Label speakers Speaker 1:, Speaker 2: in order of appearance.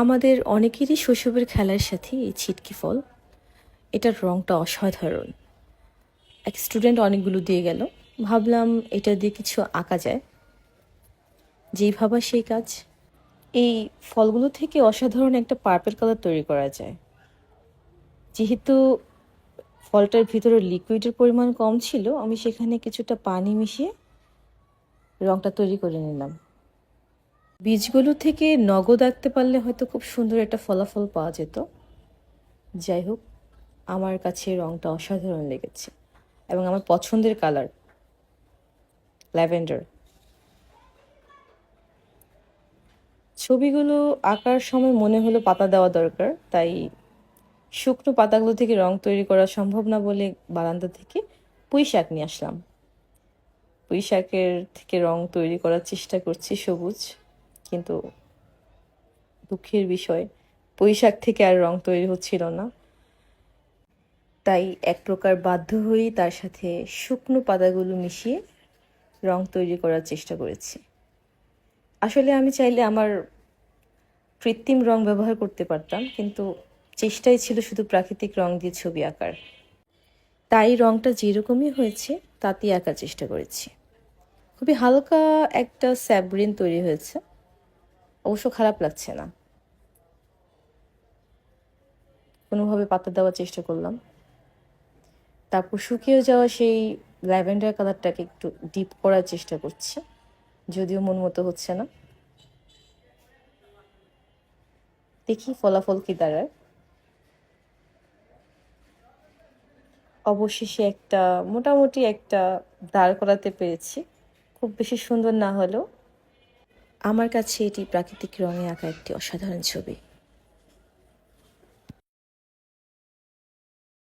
Speaker 1: আমাদের অনেকেরই শৈশবের খেলার সাথে এই ছিটকি ফল, এটার রংটা অসাধারণ। এক স্টুডেন্ট অনেকগুলো দিয়ে গেল, ভাবলাম এটা দিয়ে কিছু আঁকা যায়। যেই ভাবা সেই কাজ। এই ফলগুলো থেকে অসাধারণ একটা পার্পল কালার তৈরি করা যায়। যেহেতু ফলটার ভিতরে লিকুইডের পরিমাণ কম ছিল, আমি সেখানে কিছুটা পানি মিশিয়ে রংটা তৈরি করে নিলাম। বীজগুলো থেকে নগদ আঁকতে পারলে হয়তো খুব সুন্দর একটা ফলাফল পাওয়া যেত। যাই হোক, আমার কাছে রংটা অসাধারণ লেগেছে এবং আমার পছন্দের কালার ল্যাভেন্ডার। ছবিগুলো আঁকার সময় মনে হলো পাতা দেওয়া দরকার, তাই শুকনো পাতাগুলো থেকে রং তৈরি করা সম্ভব না বলে বারান্দা থেকে পুঁই শাক নিয়ে আসলাম। পুঁই শাকের থেকে রং তৈরি করার চেষ্টা করছি সবুজ, কিন্তু দুঃখের বিষয় পুঁই শাক থেকে আর রং তৈরি হচ্ছিল না। তাই এক প্রকার বাধ্য হয়েই তার সাথে শুকনো পাতাগুলো মিশিয়ে রং তৈরি করার চেষ্টা করেছি। আসলে আমি চাইলে আমার কৃত্রিম রং ব্যবহার করতে পারতাম, কিন্তু চেষ্টাই ছিল শুধু প্রাকৃতিক রং দিয়ে ছবি আঁকার। তাই রংটা যেরকমই হয়েছে তাতেই আঁকার চেষ্টা করেছি। খুবই হালকা একটা স্যাব্রিন তৈরি হয়েছে, অবশ্য খারাপ লাগছে না। কোনোভাবে পাতা দেওয়ার চেষ্টা করলাম, তারপর শুকিয়ে যাওয়া সেই ল্যাভেন্ডার কালারটাকে একটু ডিপ করার চেষ্টা করছি, যদিও মন মতো হচ্ছে না। দেখি ফলাফল কি দাঁড়ায়। অবশেষে মোটামুটি একটা দাঁড় করাতে পেরেছি। খুব বেশি সুন্দর না হলেও আমার কাছে এটি প্রাকৃতিক রঙে আঁকা একটি অসাধারণ ছবি।